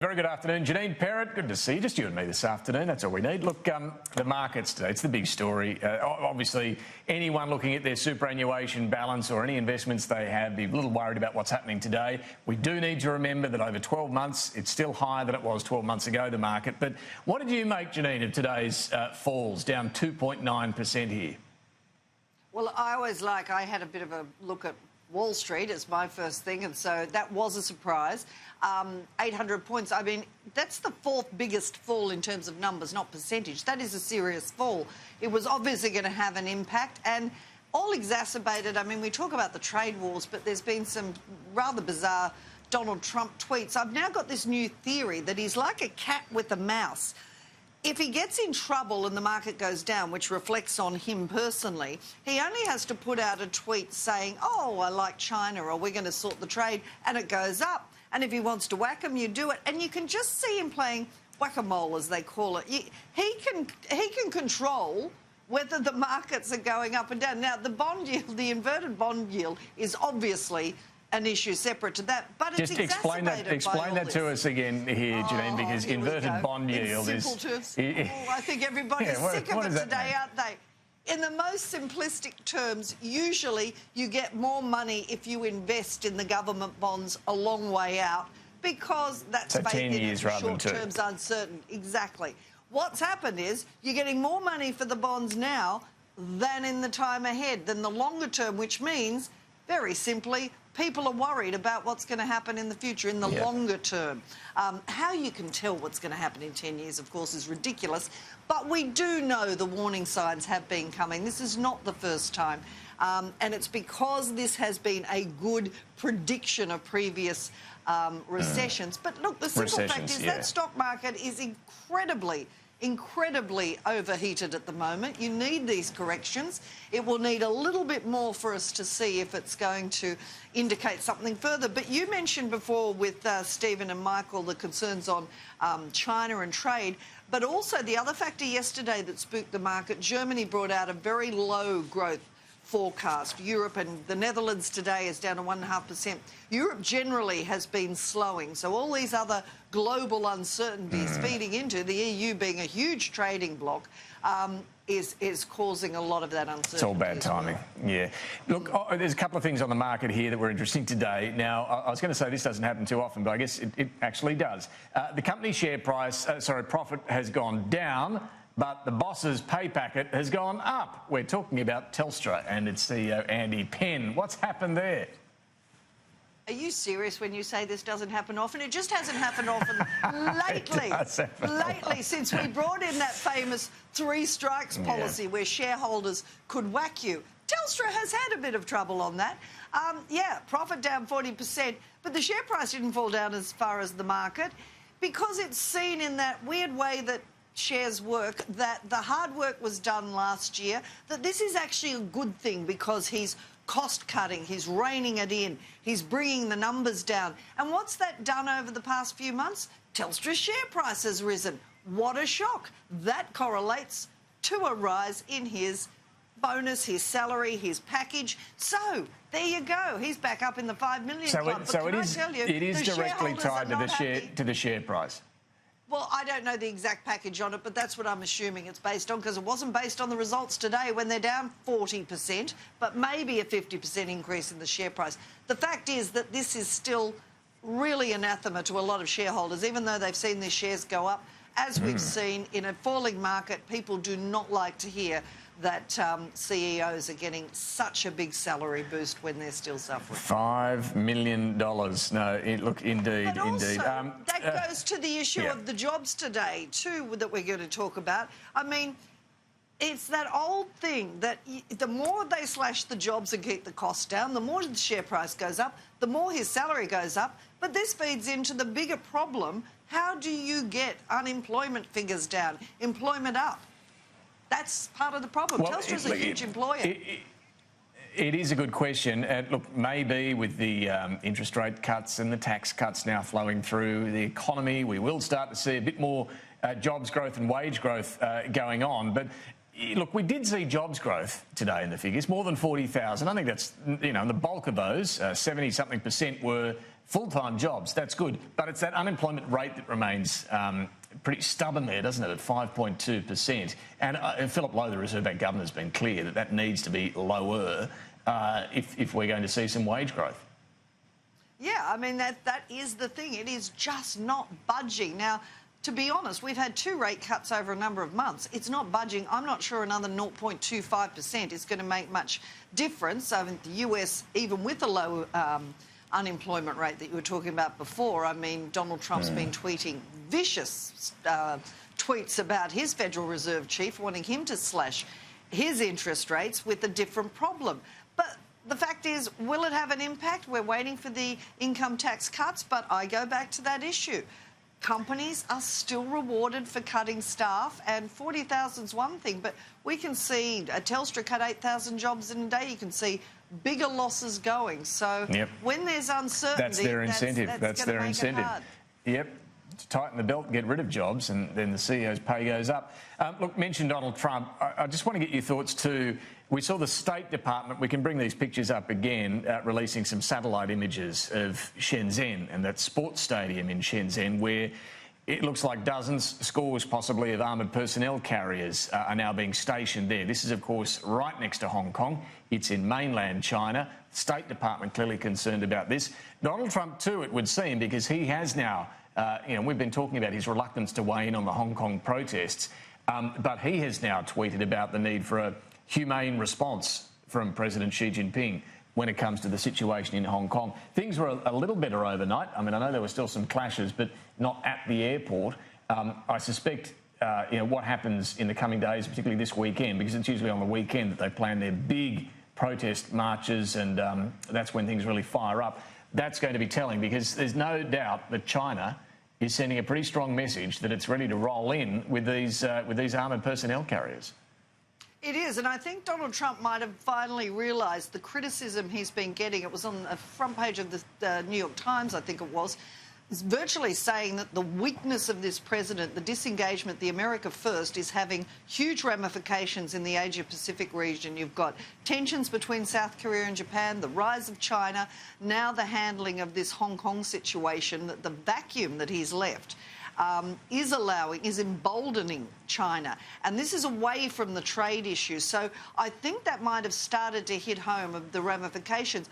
Very good afternoon, Janine Perrett. Good to see you. Just you and me this afternoon. That's all we need. Look, the markets today, it's the big story. Obviously, anyone looking at their superannuation balance or any investments they have, be a little worried about what's happening today. We do need to remember that over 12 months, it's still higher than it was 12 months ago, the market. But what did you make, Janine, of today's falls, down 2.9% here? Well, I had a bit of a look at Wall Street as my first thing, and so that was a surprise. 800 points. I mean, that's the fourth biggest fall in terms of numbers, not percentage. That is a serious fall. It was obviously going to have an impact, and all exacerbated. I mean, we talk about the trade wars, but there's been some rather bizarre Donald Trump tweets. I've now got this new theory that he's like a cat with a mouse. If he gets in trouble and the market goes down, which reflects on him personally, he only has to put out a tweet saying, oh, I like China, or we're going to sort the trade, and it goes up. And if he wants to whack him, you do it. And you can just see him playing whack-a-mole, as they call it. He can control whether the markets are going up and down. Now, the bond yield, the inverted bond yield, is obviously an issue separate to that, but it's explain that to us again here, Janine, because inverted bond yield in simple terms. I think everybody's sick of it today, aren't they? In the most simplistic terms, usually you get more money if you invest in the government bonds a long way out, because that's so 10 years rather than 2. Short term's uncertain. Exactly. What's happened is you're getting more money for the bonds now than in the time ahead, than the longer term, which means, very simply, people are worried about what's going to happen in the future, in the longer term. How you can tell what's going to happen in 10 years, of course, is ridiculous. But we do know the warning signs have been coming. This is not the first time. And it's because this has been a good prediction of previous recessions. But look, the simple fact is that stock market is incredibly overheated at the moment. You need these corrections. It will need a little bit more for us to see if it's going to indicate something further. But you mentioned before with Stephen and Michael the concerns on China and trade, but also the other factor yesterday that spooked the market, Germany brought out a very low growth forecast. Europe and the Netherlands today is down to 1.5%. Europe generally has been slowing. So all these other global uncertainties feeding into the EU being a huge trading bloc is causing a lot of that uncertainty. It's all bad timing. Yeah. Look, there's a couple of things on the market here that were interesting today. Now, I was going to say this doesn't happen too often, but I guess it actually does. The company share price, profit has gone down, but the boss's pay packet has gone up. We're talking about Telstra and its CEO, Andy Penn. What's happened there? Are you serious when you say this doesn't happen often? It just hasn't happened often lately, since we brought in that famous 3 strikes policy where shareholders could whack you. Telstra has had a bit of trouble on that. Profit down 40%, but the share price didn't fall down as far as the market, because it's seen in that weird way that shares work, that the hard work was done last year, that this is actually a good thing because he's cost cutting, he's reining it in, he's bringing the numbers down. And what's that done over the past few months? Telstra's share price has risen. What a shock. That correlates to a rise in his bonus, his salary, his package. So there you go. He's back up in the 5 million club. So it is directly tied to the share price. Well, I don't know the exact package on it, but that's what I'm assuming it's based on, because it wasn't based on the results today when they're down 40%, but maybe a 50% increase in the share price. The fact is that this is still really anathema to a lot of shareholders, even though they've seen their shares go up. As we've seen in a falling market, people do not like to hear that CEOs are getting such a big salary boost when they're still suffering. $5 million. No, look, indeed, but also, that goes to the issue of the jobs today, too, that we're going to talk about. I mean, it's that old thing that the more they slash the jobs and keep the costs down, the more the share price goes up, the more his salary goes up. But this feeds into the bigger problem. How do you get unemployment figures down, employment up? That's part of the problem. Well, Telstra's a huge employer. It is a good question. Look, maybe with the interest rate cuts and the tax cuts now flowing through the economy, we will start to see a bit more jobs growth and wage growth going on. But look, we did see jobs growth today in the figures, more than 40,000. I think that's, and the bulk of those, 70-something%, were full-time jobs. That's good. But it's that unemployment rate that remains pretty stubborn there, doesn't it, at 5.2%. And Philip Lowe, the Reserve Bank Governor, has been clear that that needs to be lower if we're going to see some wage growth. Yeah, I mean, that is the thing. It is just not budging. Now, to be honest, we've had 2 rate cuts over a number of months. It's not budging. I'm not sure another 0.25% is going to make much difference. I mean, the US, even with the low unemployment rate that you were talking about before, I mean, Donald Trump's been tweeting vicious tweets about his Federal Reserve chief, wanting him to slash his interest rates with a different problem. But the fact is, will it have an impact? We're waiting for the income tax cuts, but I go back to that issue. Companies are still rewarded for cutting staff, and 40,000 is one thing, but we can see Telstra cut 8,000 jobs in a day. You can see bigger losses going. So when there's uncertainty, that's their incentive. That's their incentive. Yep. To tighten the belt, get rid of jobs, and then the CEO's pay goes up. Look, mention Donald Trump. I just want to get your thoughts too. We saw the State Department, we can bring these pictures up again, releasing some satellite images of Shenzhen and that sports stadium in Shenzhen where it looks like dozens, scores possibly, of armoured personnel carriers are now being stationed there. This is, of course, right next to Hong Kong. It's in mainland China. The State Department clearly concerned about this. Donald Trump too, it would seem, because he has now, we've been talking about his reluctance to weigh in on the Hong Kong protests, but he has now tweeted about the need for a humane response from President Xi Jinping when it comes to the situation in Hong Kong. Things were a little better overnight. I mean, I know there were still some clashes, but not at the airport. I suspect, what happens in the coming days, particularly this weekend, because it's usually on the weekend that they plan their big protest marches, and that's when things really fire up. That's going to be telling, because there's no doubt that China is sending a pretty strong message that it's ready to roll in with these armoured personnel carriers. It is, and I think Donald Trump might have finally realised the criticism he's been getting. It was on the front page of the New York Times, I think it was, virtually saying that the weakness of this president, the disengagement, the America First, is having huge ramifications in the Asia-Pacific region. You've got tensions between South Korea and Japan, the rise of China, now the handling of this Hong Kong situation, that the vacuum that he's left is emboldening China. And this is away from the trade issue. So I think that might have started to hit home of the ramifications.